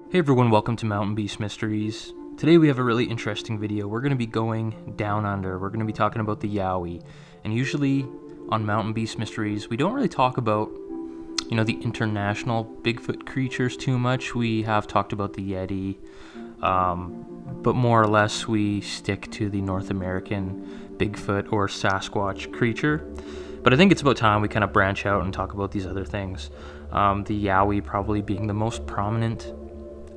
Hey everyone, welcome to Mountain Beast Mysteries. Today we have a really interesting video. We're going to be going down under. We're going to be talking about the Yowie. And usually on Mountain Beast Mysteries, we don't really talk about, the international Bigfoot creatures too much. We have talked about the Yeti, but more or less we stick to the North American Bigfoot or Sasquatch creature. But I think it's about time we kind of branch out and talk about these other things. The Yowie probably being the most prominent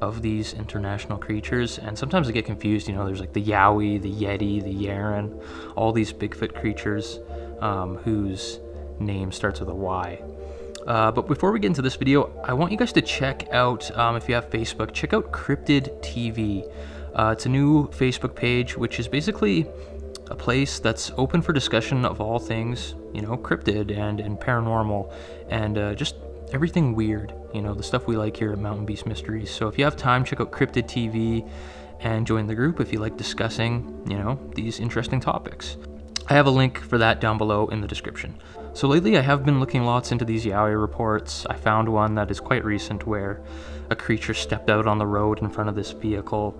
of these international creatures, and sometimes I get confused. There's like the Yowie, the Yeti, the Yaren, all these Bigfoot creatures whose name starts with a Y. But before we get into this video, I want you guys to check out, if you have Facebook, check out CRYPTIDTV. It's a new Facebook page, which is basically a place that's open for discussion of all things, cryptid and paranormal, and just everything weird, the stuff we like here at Mountain Beast Mysteries. So if you have time, check out CRYPTIDTV and join the group if you like discussing, these interesting topics. I have a link for that down below in the description. So lately I have been looking lots into these Yowie reports. I found one that is quite recent where a creature stepped out on the road in front of this vehicle,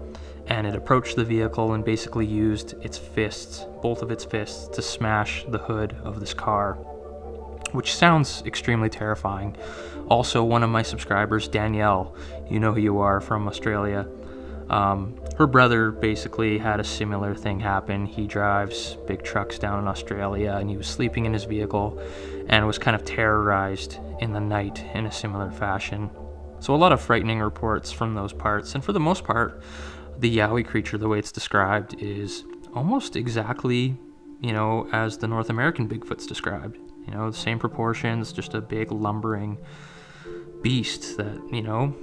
and it approached the vehicle and basically used its fists, both of its fists, to smash the hood of this car, which sounds extremely terrifying. Also, one of my subscribers, Danielle, you know who you are, from Australia, her brother basically had a similar thing happen. He drives big trucks down in Australia, and he was sleeping in his vehicle and was kind of terrorized in the night in a similar fashion. So a lot of frightening reports from those parts, and for the most part, the Yowie creature, the way it's described, is almost exactly, as the North American Bigfoot's described. The same proportions, just a big lumbering beast that,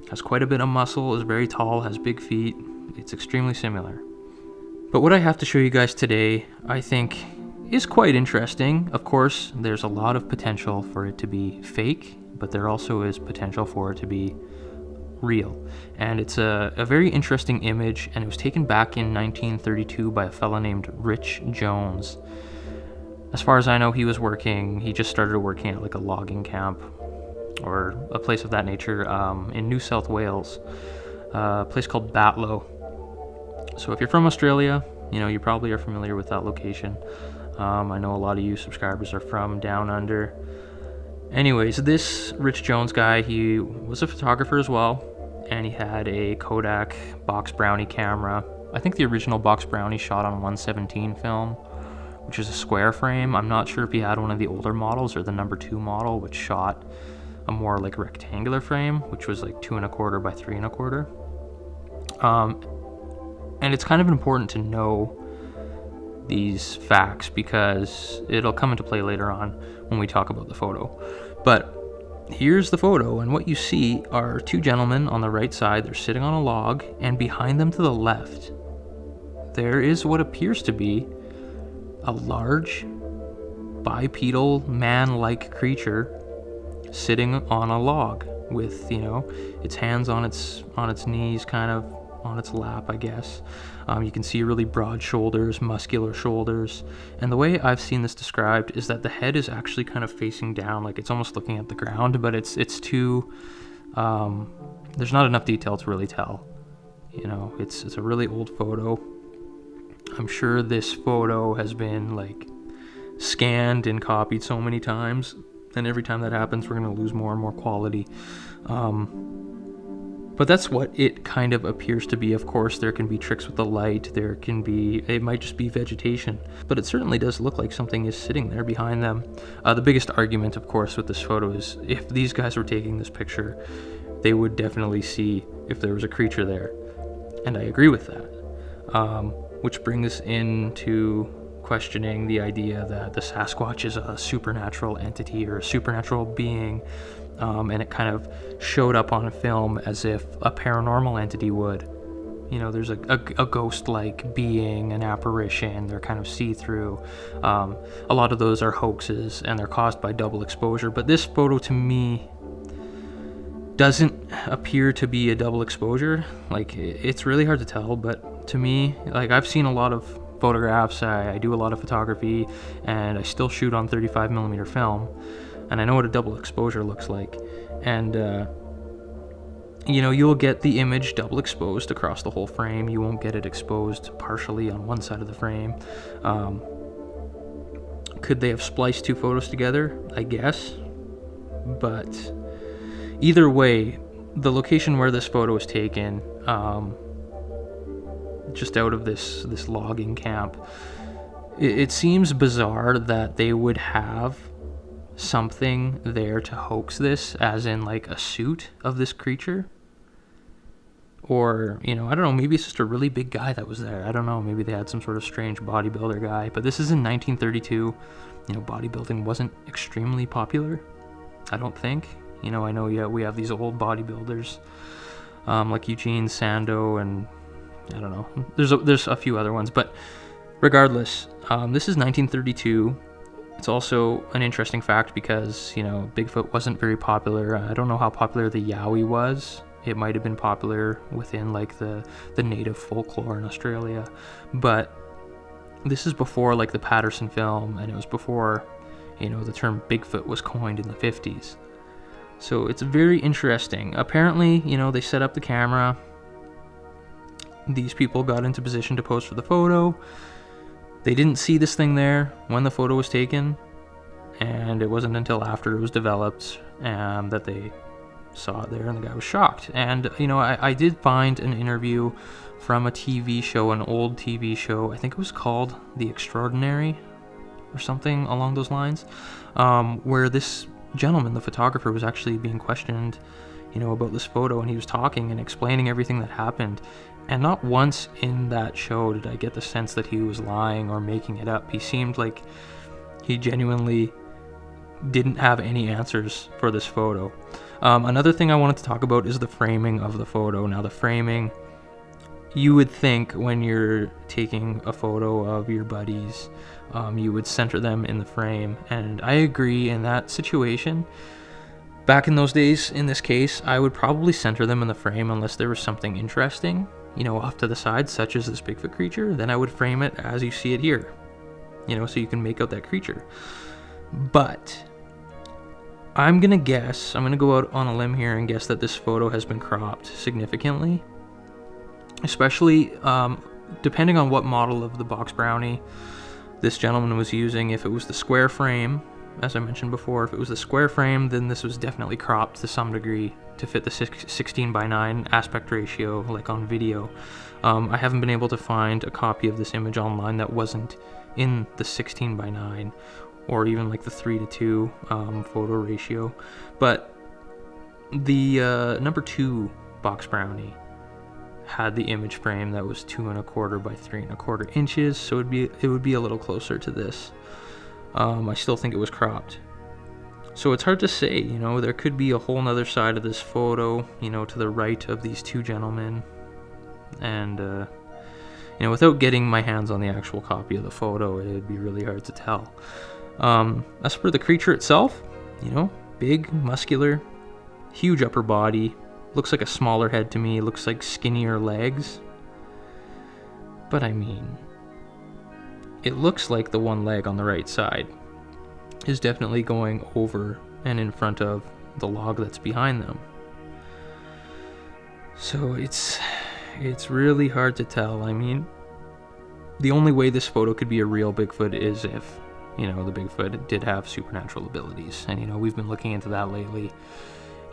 has quite a bit of muscle, is very tall, has big feet. It's extremely similar. But what I have to show you guys today, I think, is quite interesting. Of course, there's a lot of potential for it to be fake, but there also is potential for it to be real. And it's a very interesting image, and it was taken back in 1932 by a fella named Rich Jones. As far as I know, he just started working at like a logging camp or a place of that nature in New South Wales, a place called Batlow. So if you're from Australia, you probably are familiar with that location. I know a lot of you subscribers are from down under. Anyways, this Rich Jones guy, he was a photographer as well, and he had a Kodak Box Brownie camera. I think the original Box Brownie shot on 117 film, which is a square frame. I'm not sure if he had one of the older models or the number 2 model, which shot a more like rectangular frame, which was like 2 1/4 by 3 1/4. And it's kind of important to know these facts because it'll come into play later on when we talk about the photo. But here's the photo, and what you see are 2 gentlemen on the right side. They're sitting on a log, and behind them to the left, there is what appears to be a large bipedal man-like creature sitting on a log with, its hands on its knees, kind of on its lap, I guess. You can see really broad shoulders, muscular shoulders. And the way I've seen this described is that the head is actually kind of facing down, like it's almost looking at the ground, but it's too, there's not enough detail to really tell. It's a really old photo. I'm sure this photo has been like scanned and copied so many times, and every time that happens, we're going to lose more and more quality. But that's what it kind of appears to be. Of course, there can be tricks with the light. It might just be vegetation, but it certainly does look like something is sitting there behind them. The biggest argument, of course, with this photo is if these guys were taking this picture, they would definitely see if there was a creature there. And I agree with that. Which brings into questioning the idea that the Sasquatch is a supernatural entity or a supernatural being, and it kind of showed up on film as if a paranormal entity would. There's a ghost-like being, an apparition, they're kind of see-through. A lot of those are hoaxes, and they're caused by double exposure, but this photo to me doesn't appear to be a double exposure. Like, it's really hard to tell, but to me, like, I've seen a lot of photographs, I do a lot of photography, and I still shoot on 35mm film, and I know what a double exposure looks like. And you know, you'll get the image double exposed across the whole frame. You won't get it exposed partially on one side of the frame. Could they have spliced two photos together? I guess. But either way, the location where this photo was taken, just out of this logging camp, it seems bizarre that they would have something there to hoax this, as in like a suit of this creature. Or, you know, I don't know, maybe it's just a really big guy that was there. I don't know, maybe they had some sort of strange bodybuilder guy. But this is in 1932. You know, bodybuilding wasn't extremely popular, I don't think. You know, I know we have these old bodybuilders, like Eugene Sando, and I don't know. There's a few other ones, but regardless, this is 1932. It's also an interesting fact because, you know, Bigfoot wasn't very popular. I don't know how popular the Yowie was. It might have been popular within like the native folklore in Australia, but this is before like the Patterson film, and it was before, you know, the term Bigfoot was coined in the 50s. So it's very interesting. Apparently, you know, they set up the camera. These people got into position to pose for the photo. They didn't see this thing there when the photo was taken, and it wasn't until after it was developed that they saw it there, and the guy was shocked. And, you know, I did find an interview from a TV show, an old TV show. I think it was called The Extraordinary or something along those lines, where this gentleman, the photographer, was actually being questioned, you know, about this photo, and he was talking and explaining everything that happened. And not once in that show did I get the sense that he was lying or making it up. He seemed like he genuinely didn't have any answers for this photo. Another thing I wanted to talk about is the framing of the photo. Now, the framing, you would think when you're taking a photo of your buddies, you would center them in the frame. And I agree, in that situation, back in those days, in this case, I would probably center them in the frame unless there was something interesting, you know, off to the side, such as this Bigfoot creature. Then I would frame it as you see it here, you know, so you can make out that creature. But I'm going to go out on a limb here and guess that this photo has been cropped significantly, especially depending on what model of the box brownie this gentleman was using. If it was the square frame, as I mentioned before, if it was the square frame, then this was definitely cropped to some degree to fit the 16:9 aspect ratio, like on video. I haven't been able to find a copy of this image online that wasn't in the 16:9 or even like the 3:2 photo ratio. But the number 2 box brownie had the image frame that was 2 1/4 by 3 1/4 inches, so it would be a little closer to this. I still think it was cropped. So it's hard to say, you know, there could be a whole nother side of this photo, you know, to the right of these two gentlemen. And, you know, without getting my hands on the actual copy of the photo, it'd be really hard to tell. As for the creature itself, you know, big, muscular, huge upper body, looks like a smaller head to me, looks like skinnier legs. But I mean, it looks like the one leg on the right side is definitely going over and in front of the log that's behind them. So it's really hard to tell. I mean, the only way this photo could be a real Bigfoot is if, you know, the Bigfoot did have supernatural abilities. And, you know, we've been looking into that lately.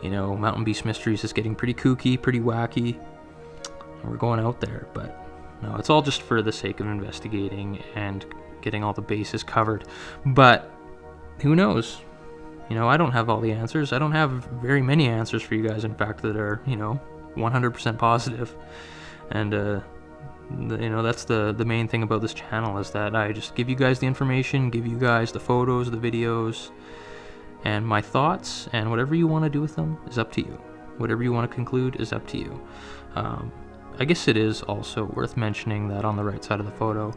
You know, Mountain Beast Mysteries is getting pretty kooky, pretty wacky. And we're going out there, but no, it's all just for the sake of investigating and getting all the bases covered. But who knows? You know, I don't have all the answers. I don't have very many answers for you guys, in fact, that are, you know, 100% positive. And, you know, that's the main thing about this channel, is that I just give you guys the information, give you guys the photos, the videos, and my thoughts, and whatever you want to do with them is up to you. Whatever you want to conclude is up to you. I guess it is also worth mentioning that on the right side of the photo,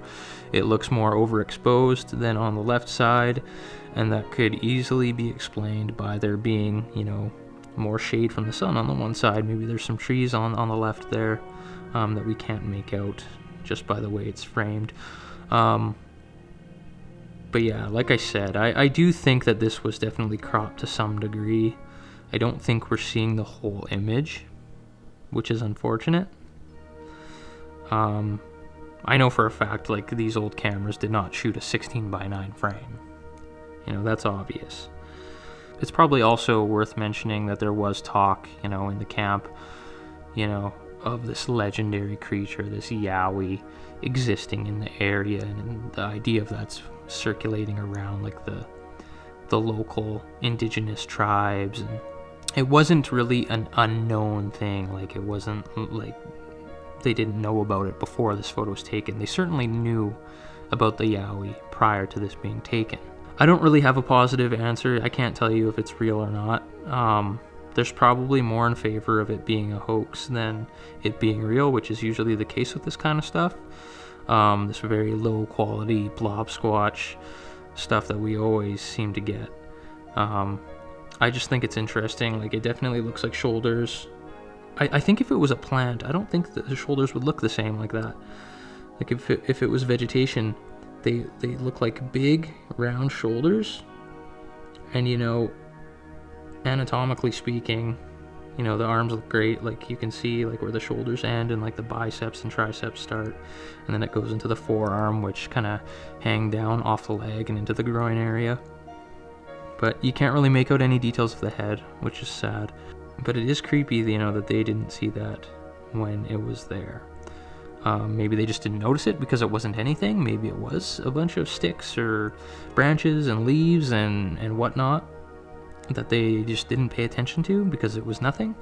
it looks more overexposed than on the left side, and that could easily be explained by there being, you know, more shade from the sun on the one side. Maybe there's some trees on the left there that we can't make out just by the way it's framed. But yeah, like I said, I do think that this was definitely cropped to some degree. I don't think we're seeing the whole image. which is unfortunate. I know for a fact, like, these old cameras did not shoot a 16:9 frame. You know, that's obvious. It's probably also worth mentioning that there was talk, you know, in the camp, you know, of this legendary creature, this Yowie, existing in the area, and the idea of that's circulating around, like, the local indigenous tribes. And it wasn't really an unknown thing. Like, it wasn't like they didn't know about it before this photo was taken. They certainly knew about the Yowie prior to this being taken. I don't really have a positive answer. I can't tell you if it's real or not. There's probably more in favor of it being a hoax than it being real, which is usually the case with this kind of stuff. This very low quality blob squatch stuff that we always seem to get. I just think it's interesting. Like, it definitely looks like shoulders. I think if it was a plant, I don't think that the shoulders would look the same like that. Like, if it was vegetation, they look like big round shoulders. And, you know, anatomically speaking, you know, the arms look great. Like, you can see, like, where the shoulders end and, like, the biceps and triceps start, and then it goes into the forearm, which kind of hang down off the leg and into the groin area. But you can't really make out any details of the head, which is sad. But it is creepy, you know, that they didn't see that when it was there. Maybe they just didn't notice it because it wasn't anything. Maybe it was a bunch of sticks or branches and leaves and whatnot that they just didn't pay attention to because it was nothing.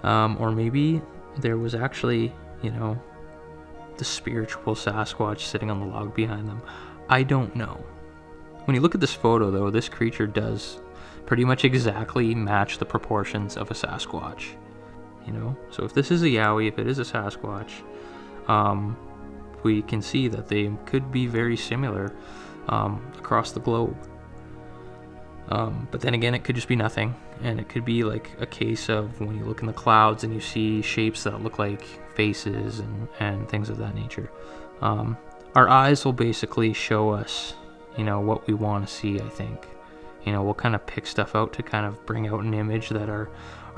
Or maybe there was actually, you know, the spiritual Sasquatch sitting on the log behind them. I don't know. When you look at this photo, though, this creature does pretty much exactly match the proportions of a Sasquatch. You know, so if this is a Yowie, if it is a Sasquatch, we can see that they could be very similar across the globe. But then again, it could just be nothing, and it could be like a case of when you look in the clouds and you see shapes that look like faces and things of that nature. Our eyes will basically show us, you know, what we want to see, I think. You know, we'll kind of pick stuff out to kind of bring out an image that our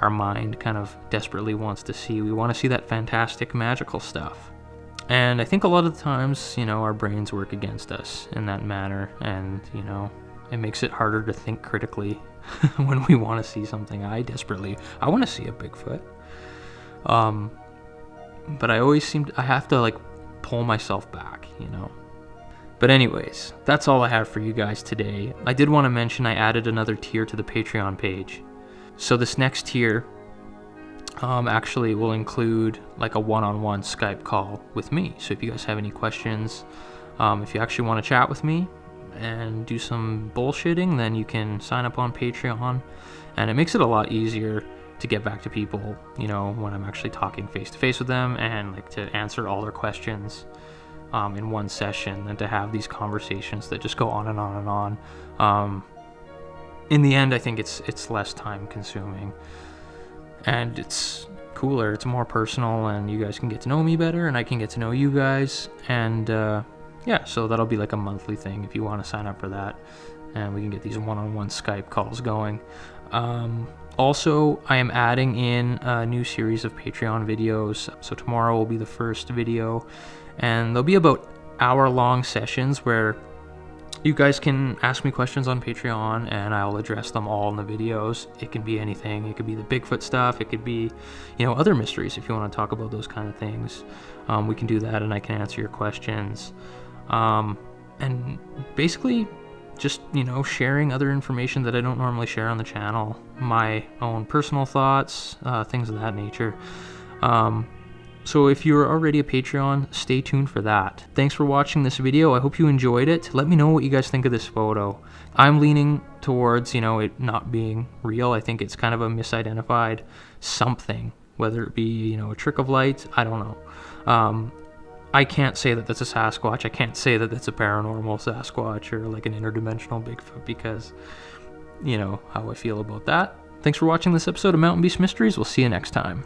mind kind of desperately wants to see. We want to see that fantastic, magical stuff. And I think a lot of the times, you know, our brains work against us in that manner, and, you know, it makes it harder to think critically when we want to see something. I want to see a Bigfoot. But I have to, like, pull myself back, you know. But anyways, that's all I have for you guys today. I did want to mention I added another tier to the Patreon page. So this next tier actually will include like a one-on-one Skype call with me. So if you guys have any questions, if you actually want to chat with me and do some bullshitting, then you can sign up on Patreon. And it makes it a lot easier to get back to people, you know, when I'm actually talking face-to-face with them, and like to answer all their questions in one session, than to have these conversations that just go on and on and on. In the end, I think it's less time consuming, and it's cooler, it's more personal, and you guys can get to know me better, and I can get to know you guys. And yeah, so that'll be like a monthly thing if you want to sign up for that, and we can get these one-on-one Skype calls going. Also, I am adding in a new series of Patreon videos. So tomorrow will be the first video, and there'll be about hour-long sessions where you guys can ask me questions on Patreon, and I'll address them all in the videos. It can be anything. It could be the Bigfoot stuff. It could be, you know, other mysteries if you want to talk about those kind of things. We can do that, and I can answer your questions. And basically, just, you know, sharing other information that I don't normally share on the channel. My own personal thoughts, things of that nature. So if you're already a Patreon, stay tuned for that. Thanks for watching this video. I hope you enjoyed it. Let me know what you guys think of this photo. I'm leaning towards, you know, it not being real. I think it's kind of a misidentified something, whether it be, you know, a trick of light. I don't know. I can't say that that's a Sasquatch. I can't say that that's a paranormal Sasquatch or like an interdimensional Bigfoot, because, you know, how I feel about that. Thanks for watching this episode of Mountain Beast Mysteries. We'll see you next time.